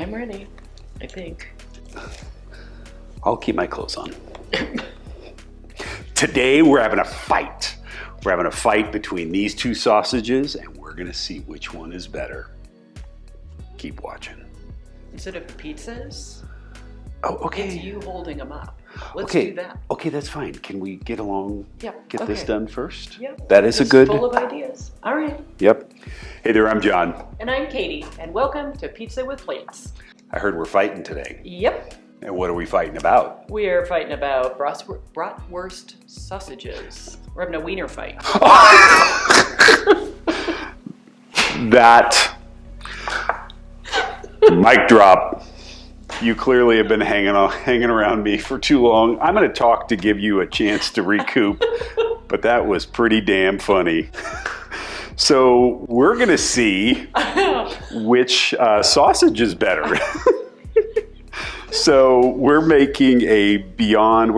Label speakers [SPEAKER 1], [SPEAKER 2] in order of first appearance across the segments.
[SPEAKER 1] I'm ready, I think.
[SPEAKER 2] I'll keep my clothes on. Today we're having a fight. We're having a fight between these two sausages, and we're gonna see which one is better. Keep watching.
[SPEAKER 1] Instead of pizzas,
[SPEAKER 2] Oh, okay.
[SPEAKER 1] it's you holding them up. Let's
[SPEAKER 2] Okay.
[SPEAKER 1] do that.
[SPEAKER 2] Okay, that's fine. Can we get along?
[SPEAKER 1] Yep.
[SPEAKER 2] Get this done first?
[SPEAKER 1] Yep.
[SPEAKER 2] That is
[SPEAKER 1] Just
[SPEAKER 2] a good.
[SPEAKER 1] full of ideas. All right.
[SPEAKER 2] Yep. Hey there, I'm John.
[SPEAKER 1] And I'm Kadee, and welcome to Pizza with Plates.
[SPEAKER 2] I heard we're fighting today.
[SPEAKER 1] Yep.
[SPEAKER 2] And what are we fighting about?
[SPEAKER 1] We are fighting about bratwurst sausages. We're having a wiener fight.
[SPEAKER 2] That mic drop. You clearly have been hanging around me for too long. I'm going to talk to give you a chance to recoup, but that was pretty damn funny. So we're going to see which sausage is better. So we're making a Beyond.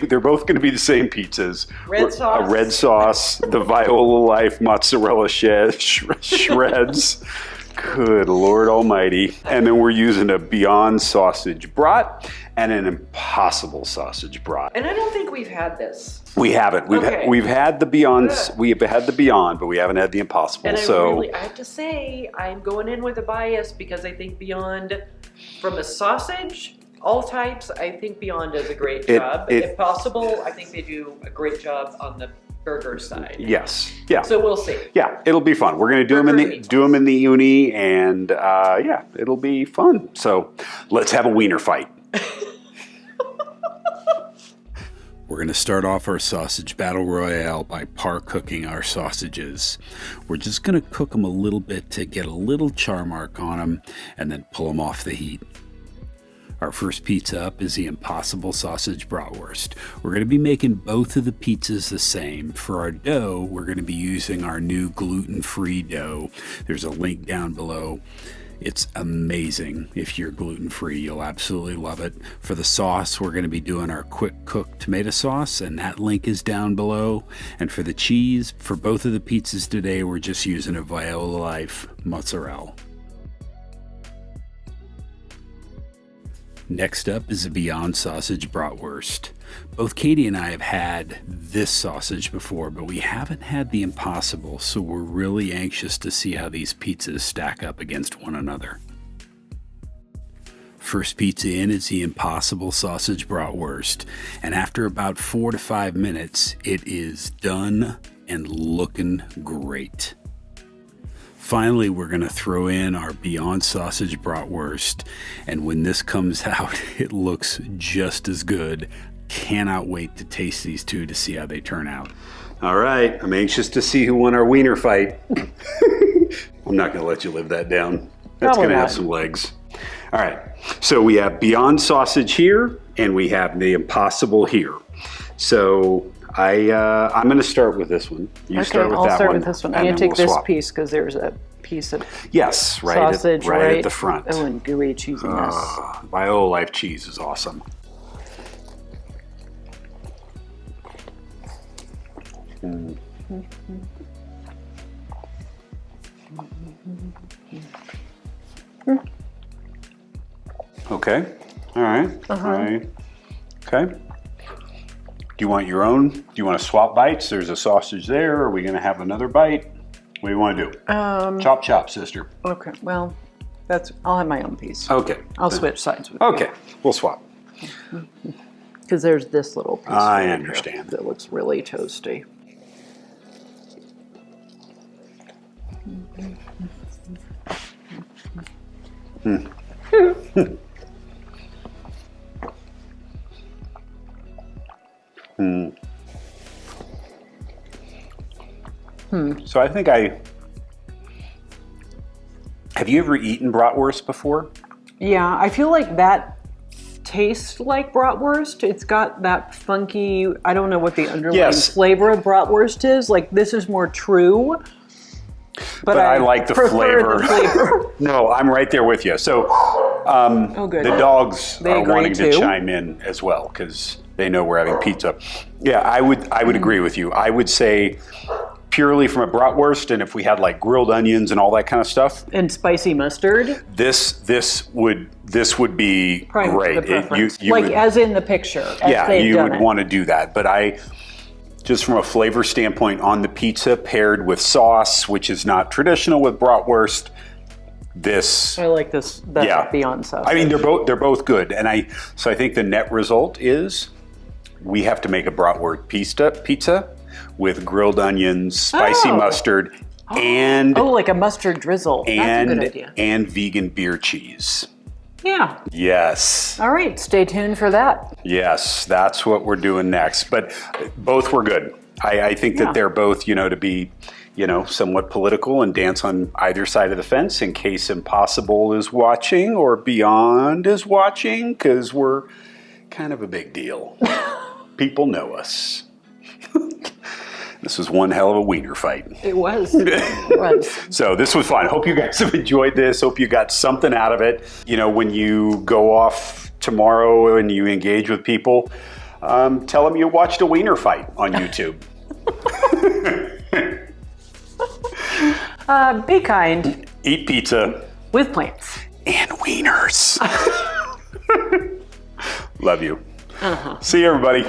[SPEAKER 2] They're both going to be the same pizzas.
[SPEAKER 1] Red sauce.
[SPEAKER 2] A red sauce, the Violife mozzarella shreds. Good Lord Almighty. And then we're using a Beyond sausage brat and an Impossible sausage brat.
[SPEAKER 1] And I don't think we've had this.
[SPEAKER 2] We haven't. We've had the Beyond.
[SPEAKER 1] Good.
[SPEAKER 2] We've had the Beyond, but we haven't had the Impossible.
[SPEAKER 1] And
[SPEAKER 2] I
[SPEAKER 1] I have to say, I'm going in with a bias because I think Beyond, from a sausage, all types, I think Beyond does a great job. If possible, I think they do a great job on the burger side.
[SPEAKER 2] Yes. Yeah.
[SPEAKER 1] So we'll see.
[SPEAKER 2] Yeah, it'll be fun. We're going to do them in the uni, and yeah, it'll be fun. So let's have a wiener fight. We're going to start off our sausage battle royale by par cooking our sausages. We're just going to cook them a little bit to get a little char mark on them, and then pull them off the heat. Our first pizza up is the Impossible Sausage Bratwurst. We're going to be making both of the pizzas the same. For our dough, we're going to be using our new gluten-free dough. There's a link down below. It's amazing. If you're gluten-free, you'll absolutely love it. For the sauce, we're going to be doing our quick cook tomato sauce, and that link is down below. And for the cheese, for both of the pizzas today, we're just using a Violife Mozzarella. Next up is the Beyond Sausage Bratwurst. Both Kadee and I have had this sausage before, but we haven't had the Impossible, so we're really anxious to see how these pizzas stack up against one another. First pizza in is the Impossible Sausage Bratwurst, and after about 4 to 5 minutes, it is done and looking great. Finally, we're going to throw in our Beyond Sausage Bratwurst, and when this comes out, it looks just as good. Cannot wait to taste these two to see how they turn out. All right, I'm anxious to see who won our wiener fight. I'm not going to let you live that down. That's going to have some legs. All right, so we have Beyond Sausage here, and we have the Impossible here. So I'm going to start with this one. You start with that one.
[SPEAKER 1] I'll start with this one. I'm going to take this piece because there's a piece of sausage
[SPEAKER 2] right at the front.
[SPEAKER 1] Oh, and gooey cheesiness.
[SPEAKER 2] Violife cheese is awesome. Okay. All right. All right. Okay. Do you want your own? Do you want to swap bites? There's a sausage there. Are we going to have another bite? What do you want to do? Chop, chop, sister.
[SPEAKER 1] Okay. Well, I'll have my own piece.
[SPEAKER 2] Okay.
[SPEAKER 1] I'll switch sides with you.
[SPEAKER 2] Okay. We'll swap.
[SPEAKER 1] Because there's this little piece.
[SPEAKER 2] I understand.
[SPEAKER 1] That looks really toasty.
[SPEAKER 2] So I think have you ever eaten bratwurst before?
[SPEAKER 1] Yeah, I feel like that tastes like bratwurst. It's got that funky, I don't know what the underlying flavor of bratwurst is. Like, this is more true. But
[SPEAKER 2] I like the flavor.
[SPEAKER 1] The flavor.
[SPEAKER 2] No, I'm right there with you. So
[SPEAKER 1] good.
[SPEAKER 2] The dogs are wanting
[SPEAKER 1] too.
[SPEAKER 2] to chime in as well because they know we're having pizza. Yeah, I would agree with you. I would say purely from a bratwurst, and if we had like grilled onions and all that kind of stuff,
[SPEAKER 1] and spicy mustard,
[SPEAKER 2] this would be great.
[SPEAKER 1] You like would, as in the picture.
[SPEAKER 2] You would want to do that. But just from a flavor standpoint, on the pizza paired with sauce, which is not traditional with bratwurst, I like this. Beyond sausage. I mean, they're both good, and I think the net result is we have to make a bratwurst pizza with grilled onions, spicy mustard, and
[SPEAKER 1] like a mustard drizzle. That's a good idea.
[SPEAKER 2] And vegan beer cheese.
[SPEAKER 1] Yeah.
[SPEAKER 2] Yes.
[SPEAKER 1] All right, stay tuned for that.
[SPEAKER 2] Yes, that's what we're doing next. But both were good. I think that they're both, to be, somewhat political and dance on either side of the fence in case Impossible is watching or Beyond is watching, because we're kind of a big deal. People know us. This was one hell of a wiener fight.
[SPEAKER 1] It was. It was.
[SPEAKER 2] So this was fun. Hope you guys have enjoyed this. Hope you got something out of it. When you go off tomorrow and you engage with people, tell them you watched a wiener fight on YouTube.
[SPEAKER 1] Be kind.
[SPEAKER 2] Eat pizza.
[SPEAKER 1] With plants.
[SPEAKER 2] And wieners. Love you. See you, everybody.